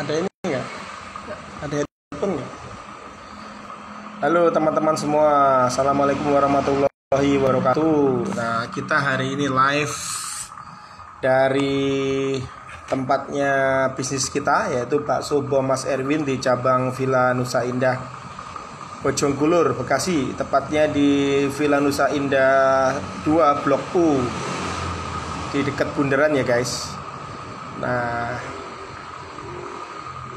Ada ini nggak? Ada headphone nggak? Halo teman-teman semua, assalamualaikum warahmatullahi wabarakatuh. Nah, kita hari ini live dari tempatnya bisnis kita, yaitu Bakso Bom Mas Erwin di cabang Villa Nusa Indah, Bojonggulur, Bekasi. Tepatnya di Villa Nusa Indah 2 Blok U, di dekat bundaran ya guys. Nah,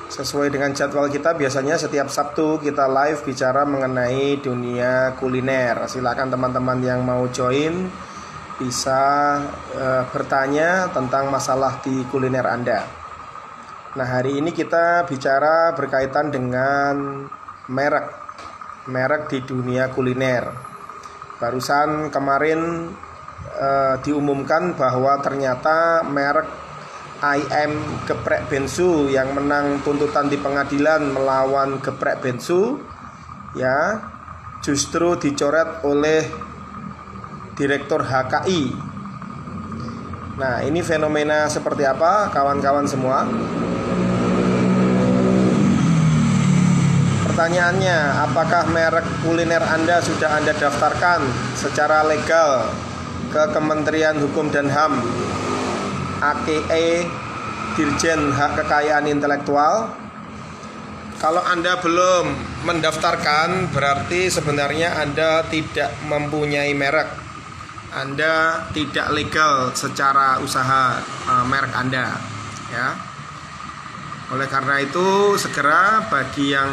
sesuai dengan jadwal kita, biasanya setiap Sabtu kita live bicara mengenai dunia kuliner. Silakan teman-teman yang mau join bisa bertanya tentang masalah di kuliner Anda. Nah, hari ini kita bicara berkaitan dengan merek di dunia kuliner. Barusan kemarin diumumkan bahwa ternyata merek IM Geprek Bensu yang menang tuntutan di pengadilan melawan Geprek Bensu ya justru dicoret oleh Direktur HKI. Nah, ini fenomena seperti apa kawan-kawan semua? Pertanyaannya, apakah merek kuliner Anda sudah Anda daftarkan secara legal ke Kementerian Hukum dan HAM, AKE Dirjen Hak Kekayaan Intelektual? Kalau Anda belum mendaftarkan, berarti sebenarnya Anda tidak mempunyai merek. Anda tidak legal secara usaha merek Anda, ya. Oleh karena itu, segera bagi yang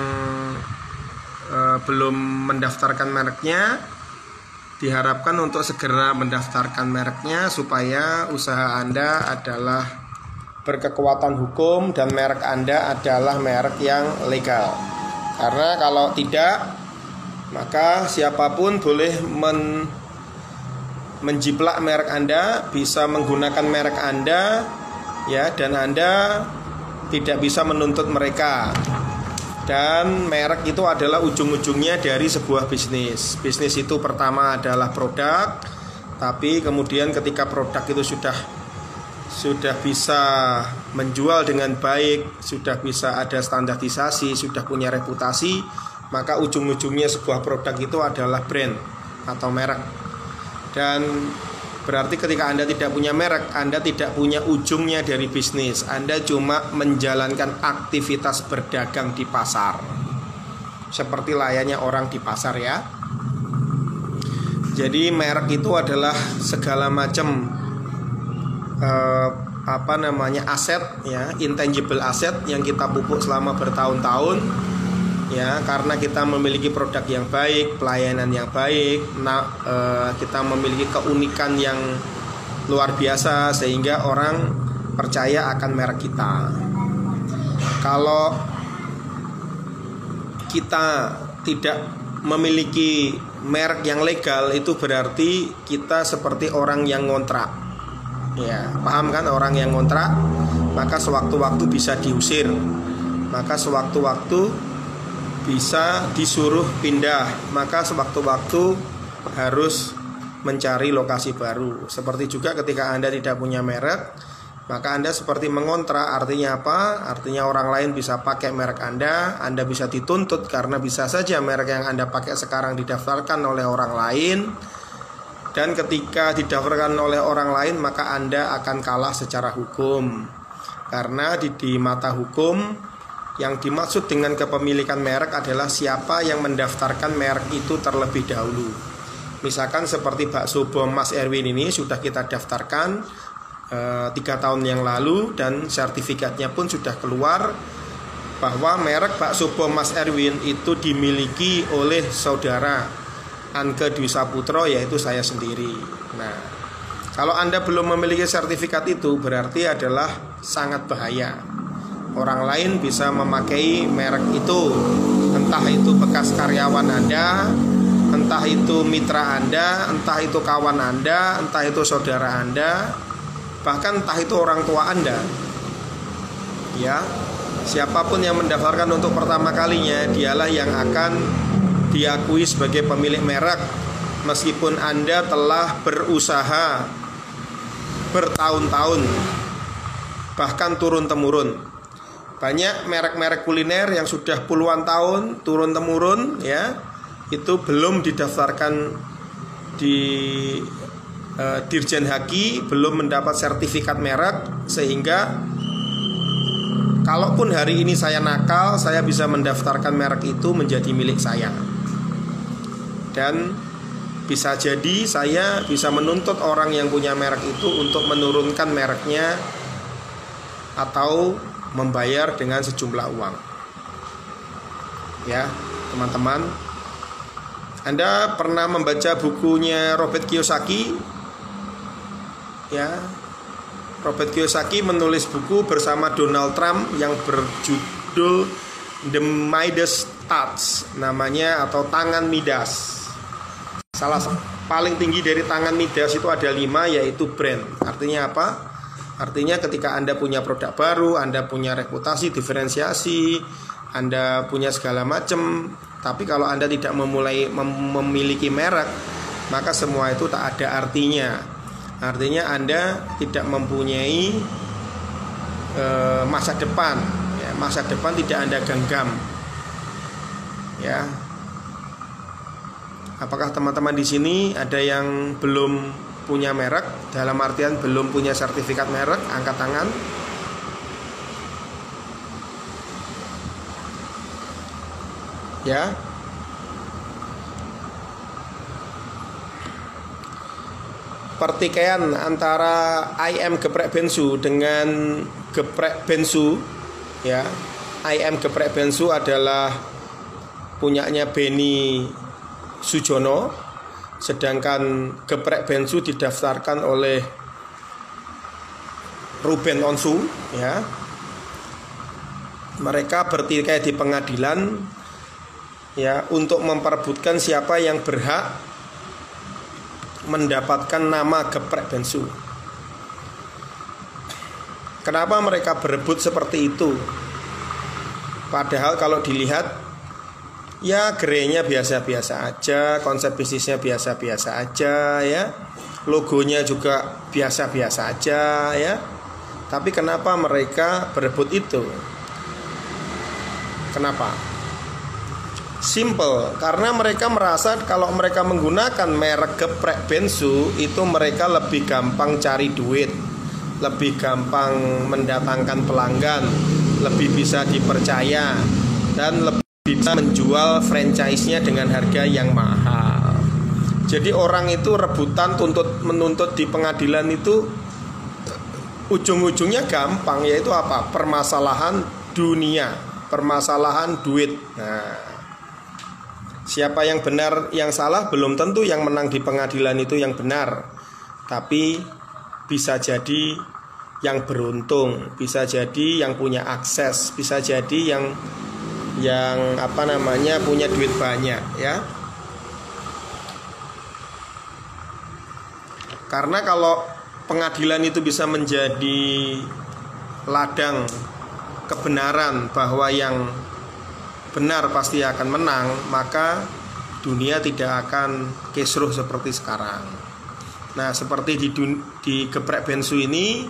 belum mendaftarkan mereknya, diharapkan untuk segera mendaftarkan mereknya supaya usaha Anda adalah berkekuatan hukum dan merek Anda adalah merek yang legal. Karena kalau tidak, maka siapapun boleh menjiplak merek Anda, bisa menggunakan merek Anda, ya, dan Anda tidak bisa menuntut mereka. Dan merek itu adalah ujung-ujungnya dari sebuah bisnis. Bisnis itu pertama adalah produk, tapi kemudian ketika produk itu sudah bisa menjual dengan baik, sudah bisa ada standarisasi, sudah punya reputasi, maka ujung-ujungnya sebuah produk itu adalah brand atau merek. Dan berarti ketika Anda tidak punya merek, Anda tidak punya ujungnya dari bisnis. Anda cuma menjalankan aktivitas berdagang di pasar, seperti layaknya orang di pasar ya. Jadi merek itu adalah segala macam aset ya, intangible asset yang kita pupuk selama bertahun-tahun ya, karena kita memiliki produk yang baik, pelayanan yang baik, kita memiliki keunikan yang luar biasa sehingga orang percaya akan merek kita. Kalau kita tidak memiliki merek yang legal, itu berarti kita seperti orang yang ngontrak. Ya, paham kan, orang yang ngontrak, maka sewaktu-waktu bisa diusir, maka sewaktu-waktu bisa disuruh pindah, maka sewaktu-waktu harus mencari lokasi baru. Seperti juga ketika Anda tidak punya merek, maka Anda seperti mengontrak. Artinya apa? Artinya orang lain bisa pakai merek Anda bisa dituntut karena bisa saja merek yang Anda pakai sekarang didaftarkan oleh orang lain. Dan ketika didaftarkan oleh orang lain, maka Anda akan kalah secara hukum. Karena di mata hukum, yang dimaksud dengan kepemilikan merek adalah siapa yang mendaftarkan merek itu terlebih dahulu. Misalkan seperti Bakso Bom Mas Erwin ini sudah kita daftarkan 3 tahun yang lalu, dan sertifikatnya pun sudah keluar bahwa merek Bakso Bom Mas Erwin itu dimiliki oleh saudara Anke Dwi Saputro, yaitu saya sendiri. Nah, kalau Anda belum memiliki sertifikat itu, berarti adalah sangat bahaya. Orang lain bisa memakai merek itu, entah itu bekas karyawan Anda, entah itu mitra Anda, entah itu kawan Anda, entah itu saudara Anda, bahkan entah itu orang tua Anda. Ya, siapapun yang mendaftarkan untuk pertama kalinya, dialah yang akan diakui sebagai pemilik merek, meskipun Anda telah berusaha bertahun-tahun, bahkan turun-temurun. Banyak merek-merek kuliner yang sudah puluhan tahun turun-temurun ya, itu belum didaftarkan di Dirjen Haki, belum mendapat sertifikat merek, sehingga kalaupun hari ini saya nakal, saya bisa mendaftarkan merek itu menjadi milik saya. Dan bisa jadi saya bisa menuntut orang yang punya merek itu untuk menurunkan mereknya atau membayar dengan sejumlah uang. Ya, teman-teman, Anda pernah membaca bukunya Robert Kiyosaki? Ya, Robert Kiyosaki menulis buku bersama Donald Trump yang berjudul The Midas Touch, namanya, atau Tangan Midas. Salah paling tinggi dari tangan Midas itu ada 5, yaitu brand. Artinya apa? Artinya ketika Anda punya produk baru, Anda punya reputasi, diferensiasi, Anda punya segala macam, tapi kalau Anda tidak memiliki merek, maka semua itu tak ada artinya. Artinya Anda tidak mempunyai masa depan. Ya, masa depan tidak Anda genggam. Ya. Apakah teman-teman di sini ada yang belum punya merek, dalam artian belum punya sertifikat merek? Angkat tangan. Ya. Pertikaian antara IM Geprek Bensu dengan Geprek Bensu, ya. IM Geprek Bensu adalah punyanya Beni Sujono, sedangkan Geprek Bensu didaftarkan oleh Ruben Onsu, ya. Mereka bertikai di pengadilan, ya, untuk memperebutkan siapa yang berhak mendapatkan nama Geprek Bensu. Kenapa mereka berebut seperti itu? Padahal kalau dilihat, ya, gerenya biasa-biasa aja, konsep bisnisnya biasa-biasa aja, ya, logonya juga biasa-biasa aja, ya. Tapi kenapa mereka berebut itu? Kenapa? Simple, karena mereka merasa kalau mereka menggunakan merek Geprek Bensu itu mereka lebih gampang cari duit, lebih gampang mendatangkan pelanggan, lebih bisa dipercaya, dan lebih bisa menjual franchise-nya dengan harga yang mahal. Jadi orang itu rebutan menuntut di pengadilan itu ujung-ujungnya gampang, yaitu apa? Permasalahan dunia, permasalahan duit. Nah, siapa yang benar, yang salah belum tentu yang menang di pengadilan itu yang benar. Tapi bisa jadi yang beruntung, bisa jadi yang punya akses, bisa jadi yang punya duit banyak, ya. Karena kalau pengadilan itu bisa menjadi ladang kebenaran bahwa yang benar pasti akan menang, maka dunia tidak akan kisruh seperti sekarang. Nah, seperti di Geprek Bensu ini,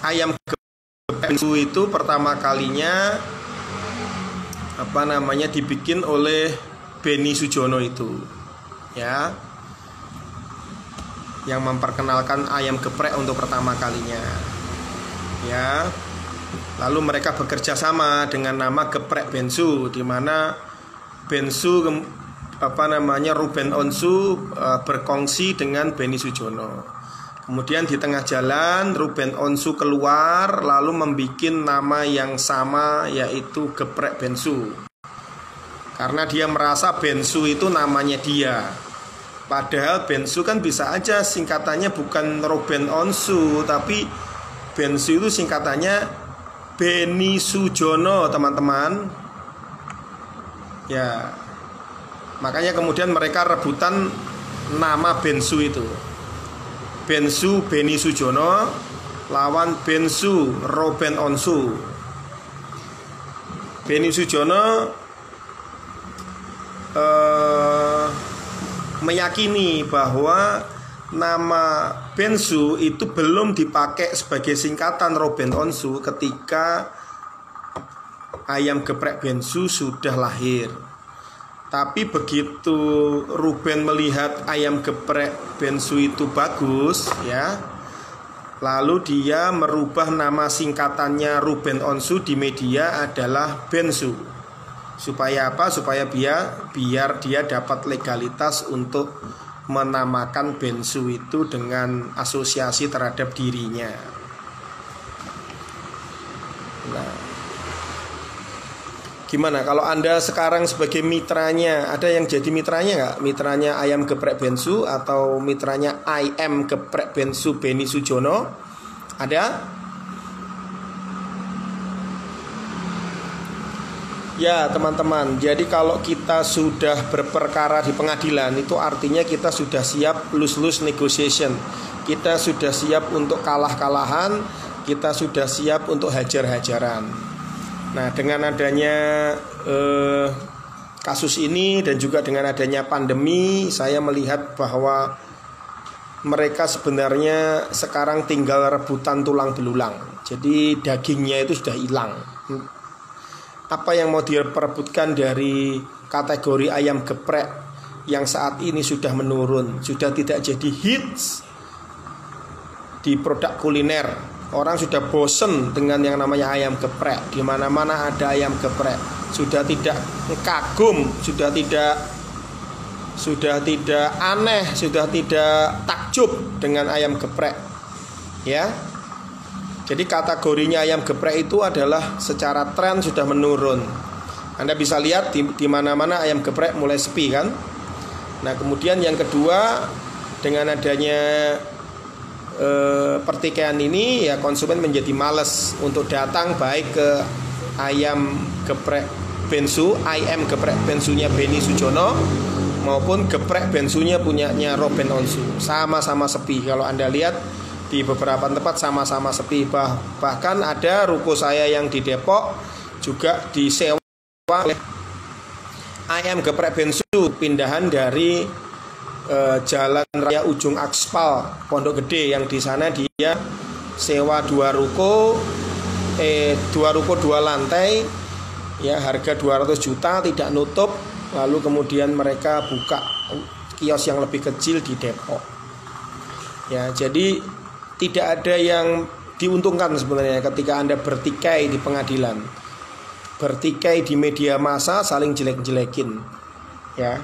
ayam Geprek Bensu itu pertama kalinya dibikin oleh Beni Sujono itu, ya, yang memperkenalkan ayam geprek untuk pertama kalinya, ya. Lalu mereka bekerja sama dengan nama Geprek Bensu, di mana Bensu Ruben Onsu berkongsi dengan Beni Sujono. Kemudian di tengah jalan Ruben Onsu keluar lalu membuat nama yang sama, yaitu Geprek Bensu. Karena dia merasa Bensu itu namanya dia. Padahal Bensu kan bisa aja singkatannya bukan Ruben Onsu, tapi Bensu itu singkatannya Beni Sujono, teman-teman. Ya. Makanya kemudian mereka rebutan nama Bensu itu. Bensu Beni Sujono lawan Bensu Ruben Onsu. Beni Sujono meyakini bahwa nama Bensu itu belum dipakai sebagai singkatan Ruben Onsu ketika ayam geprek bensu sudah lahir. Tapi begitu Ruben melihat ayam geprek bensu itu bagus, ya, lalu dia merubah nama singkatannya Ruben Onsu di media adalah Bensu. Supaya apa? Supaya biar dia dapat legalitas untuk menamakan Bensu itu dengan asosiasi terhadap dirinya. Nah, gimana kalau Anda sekarang sebagai mitranya? Ada yang jadi mitranya nggak? Mitranya ayam geprek bensu atau mitranya IM geprek bensu Beni Sujono? Ada? Ya teman-teman, jadi kalau kita sudah berperkara di pengadilan, itu artinya kita sudah siap lose-lose negotiation. Kita sudah siap untuk kalah-kalahan, kita sudah siap untuk hajar-hajaran. Nah, dengan adanya kasus ini dan juga dengan adanya pandemi, saya melihat bahwa mereka sebenarnya sekarang tinggal rebutan tulang belulang. Jadi dagingnya itu sudah hilang. Apa yang mau diperebutkan dari kategori ayam geprek yang saat ini sudah menurun, sudah tidak jadi hits di produk kuliner. Orang sudah bosen dengan yang namanya ayam geprek. Di mana-mana ada ayam geprek. Sudah tidak kagum, sudah tidak aneh, sudah tidak takjub dengan ayam geprek. Ya. Jadi kategorinya ayam geprek itu adalah secara tren sudah menurun. Anda bisa lihat di mana-mana ayam geprek mulai sepi kan. Nah, kemudian yang kedua, dengan adanya pertikaian ini, ya konsumen menjadi malas untuk datang baik ke ayam geprek bensu, IM geprek bensunya Beni Sujono maupun geprek bensunya punyanya Ruben Onsu. Sama-sama sepi. Kalau Anda lihat di beberapa tempat sama-sama sepi. Bahkan ada ruko saya yang di Depok juga disewa oleh ayam geprek bensu pindahan dari Jalan Raya Ujung Aspal Pondok Gede, yang di sana dia sewa dua ruko 2 lantai, ya, harga 200 juta tidak nutup. Lalu kemudian mereka buka kios yang lebih kecil di Depok. Ya, jadi tidak ada yang diuntungkan sebenarnya ketika Anda bertikai di pengadilan, bertikai di media massa, saling jelek-jelekin, ya.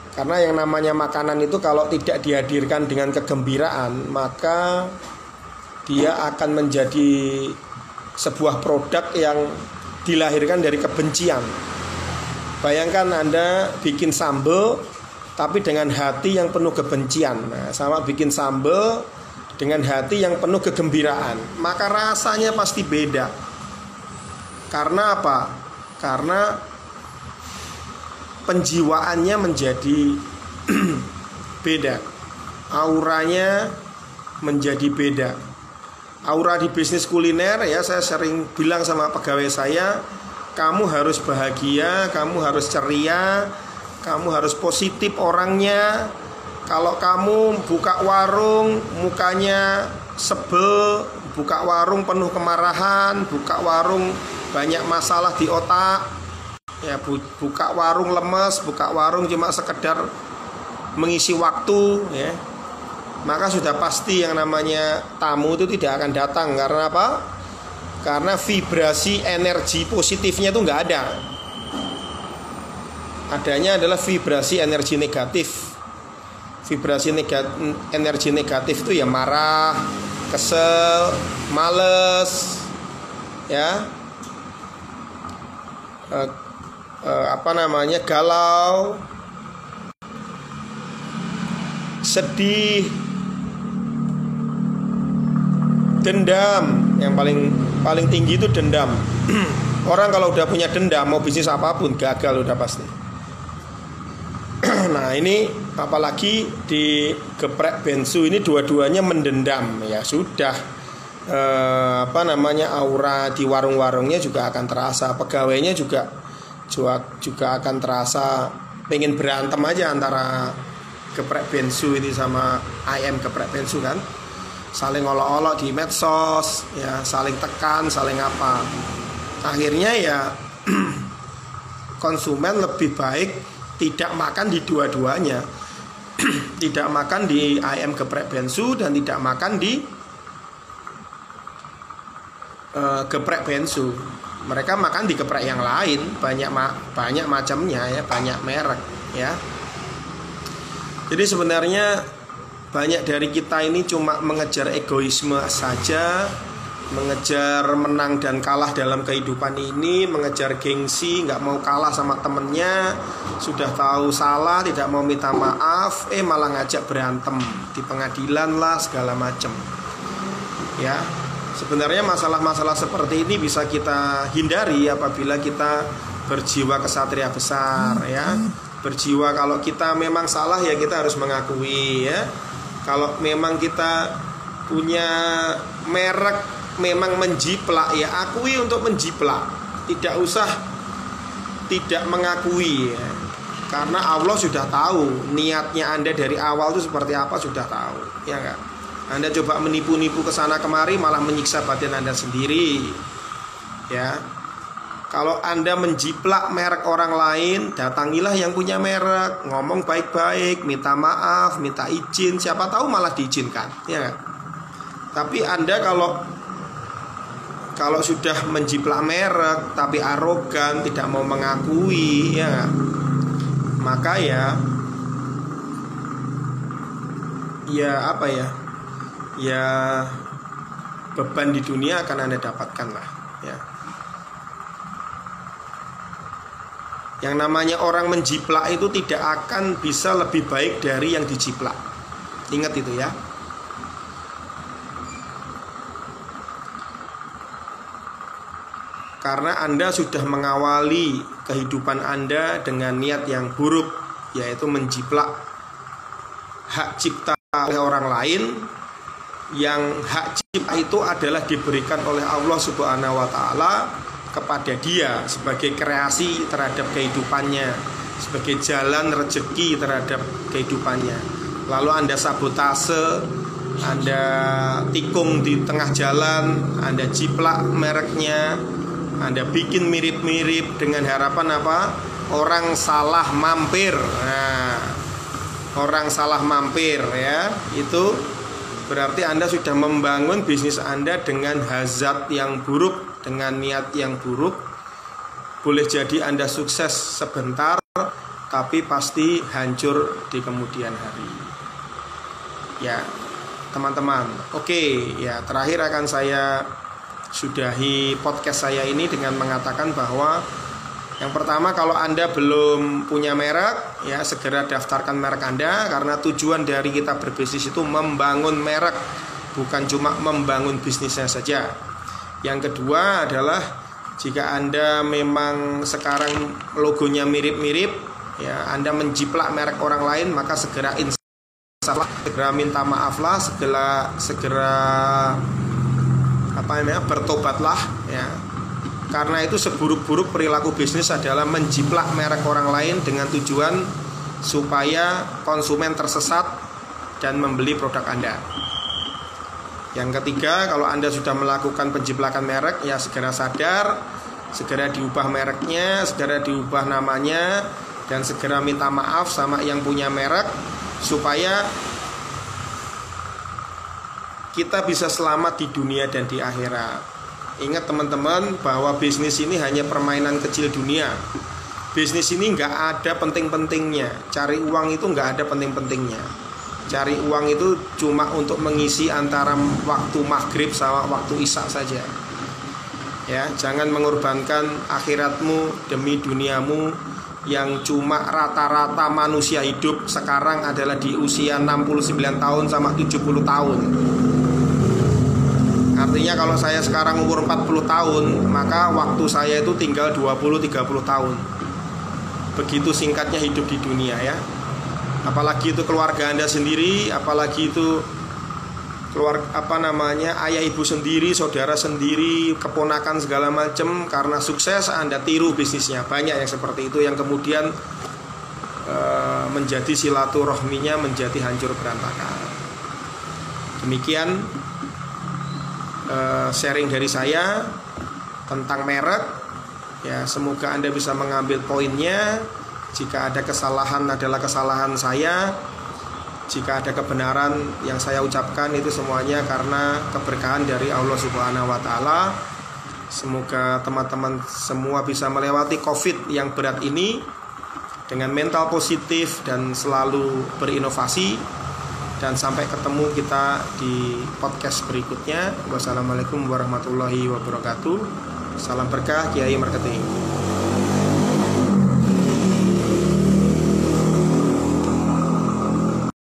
Karena yang namanya makanan itu kalau tidak dihadirkan dengan kegembiraan, maka dia akan menjadi sebuah produk yang dilahirkan dari kebencian. Bayangkan Anda bikin sambal tapi dengan hati yang penuh kebencian. Nah, sama bikin sambal dengan hati yang penuh kegembiraan, maka rasanya pasti beda. Karena apa? Karena penjiwaannya menjadi beda, auranya menjadi beda. Aura di bisnis kuliner, ya, saya sering bilang sama pegawai saya, kamu harus bahagia, kamu harus ceria, kamu harus positif orangnya. Kalau kamu buka warung mukanya sebel, buka warung penuh kemarahan, buka warung banyak masalah di otak, ya, buka warung lemes, buka warung cuma sekedar mengisi waktu, ya, maka sudah pasti yang namanya tamu itu tidak akan datang. Karena apa? Karena vibrasi energi positifnya itu nggak ada. Adanya adalah vibrasi energi negatif. Vibrasi energi negatif itu ya marah, kesel, males, ya, galau, sedih, dendam. Yang paling tinggi itu dendam. Orang kalau udah punya dendam, mau bisnis apapun gagal udah pasti. Nah, ini apalagi di geprek bensu ini dua-duanya mendendam, ya sudah. Aura di warung-warungnya juga akan terasa, pegawainya juga akan terasa pengen berantem aja antara geprek bensu ini sama IM geprek bensu kan, saling olok-olok di medsos, ya, saling tekan, saling apa. Akhirnya ya konsumen lebih baik tidak makan di dua-duanya. Tidak makan di ayam geprek bensu dan tidak makan di geprek bensu. Mereka makan di geprek yang lain, banyak macamnya ya, banyak merek ya. Jadi sebenarnya banyak dari kita ini cuma mengejar egoisme saja, mengejar menang dan kalah dalam kehidupan ini, mengejar gengsi, nggak mau kalah sama temennya, sudah tahu salah, tidak mau minta maaf, malah ngajak berantem di pengadilan lah segala macam. Ya, sebenarnya masalah-masalah seperti ini bisa kita hindari apabila kita berjiwa kesatria besar ya. Berjiwa kalau kita memang salah ya kita harus mengakui ya. Kalau memang kita punya merek memang menjiplak ya akui untuk menjiplak. Tidak usah tidak mengakui ya. Karena Allah sudah tahu niatnya Anda dari awal itu seperti apa, sudah tahu ya enggak? Anda coba menipu-nipu ke sana kemari malah menyiksa batin Anda sendiri. Ya. Kalau Anda menjiplak merek orang lain, datangilah yang punya merek, ngomong baik-baik, minta maaf, minta izin, siapa tahu malah diizinkan, ya gak? Tapi Anda kalau sudah menjiplak merek tapi arogan, tidak mau mengakui, ya gak? Maka ya apa ya? Ya beban di dunia akan Anda dapatkan lah, ya. Yang namanya orang menjiplak itu tidak akan bisa lebih baik dari yang dijiplak. Ingat itu ya. Karena Anda sudah mengawali kehidupan Anda dengan niat yang buruk, yaitu menjiplak hak cipta oleh orang lain. Yang hak cipta itu adalah diberikan oleh Allah Subhanahu wa Ta'ala kepada dia sebagai kreasi terhadap kehidupannya, sebagai jalan rezeki terhadap kehidupannya. Lalu Anda sabotase, Anda tikung di tengah jalan, Anda jiplak mereknya, Anda bikin mirip-mirip dengan harapan apa? Orang salah mampir. Nah, orang salah mampir ya, itu berarti Anda sudah membangun bisnis Anda dengan hazard yang buruk, dengan niat yang buruk. Boleh jadi Anda sukses sebentar, tapi pasti hancur di kemudian hari. Ya, teman-teman. Oke, ya terakhir akan saya sudahi podcast saya ini dengan mengatakan bahwa yang pertama, kalau Anda belum punya merek, ya segera daftarkan merek Anda, karena tujuan dari kita berbisnis itu membangun merek, bukan cuma membangun bisnisnya saja. Yang kedua adalah jika Anda memang sekarang logonya mirip-mirip, ya Anda menjiplak merek orang lain, maka segera segera minta maaflah, segera bertobatlah ya. Karena itu seburuk-buruk perilaku bisnis adalah menjiplak merek orang lain dengan tujuan supaya konsumen tersesat dan membeli produk Anda. Yang ketiga, kalau Anda sudah melakukan penjiplakan merek, ya segera sadar, segera diubah mereknya, segera diubah namanya, dan segera minta maaf sama yang punya merek supaya kita bisa selamat di dunia dan di akhirat. Ingat teman-teman bahwa bisnis ini hanya permainan kecil dunia. Bisnis ini nggak ada penting-pentingnya. Cari uang itu nggak ada penting-pentingnya. Cari uang itu cuma untuk mengisi antara waktu maghrib sama waktu isya saja. Ya, jangan mengorbankan akhiratmu demi duniamu yang cuma rata-rata manusia hidup sekarang adalah di usia 69 tahun sama 70 tahun. Artinya kalau saya sekarang umur 40 tahun, maka waktu saya itu tinggal 20-30 tahun. Begitu singkatnya hidup di dunia ya. Apalagi itu keluarga Anda sendiri, apalagi itu ayah ibu sendiri, saudara sendiri, keponakan segala macam. Karena sukses Anda tiru bisnisnya. Banyak yang seperti itu yang kemudian menjadi silaturahminya menjadi hancur berantakan. Demikian sharing dari saya tentang merek. Ya, semoga Anda bisa mengambil poinnya. Jika ada kesalahan adalah kesalahan saya. Jika ada kebenaran yang saya ucapkan itu semuanya karena keberkahan dari Allah Subhanahu wa taala. Semoga teman-teman semua bisa melewati Covid yang berat ini dengan mental positif dan selalu berinovasi. Dan sampai ketemu kita di podcast berikutnya. Wassalamualaikum warahmatullahi wabarakatuh. Salam berkah, Kiai Marketing.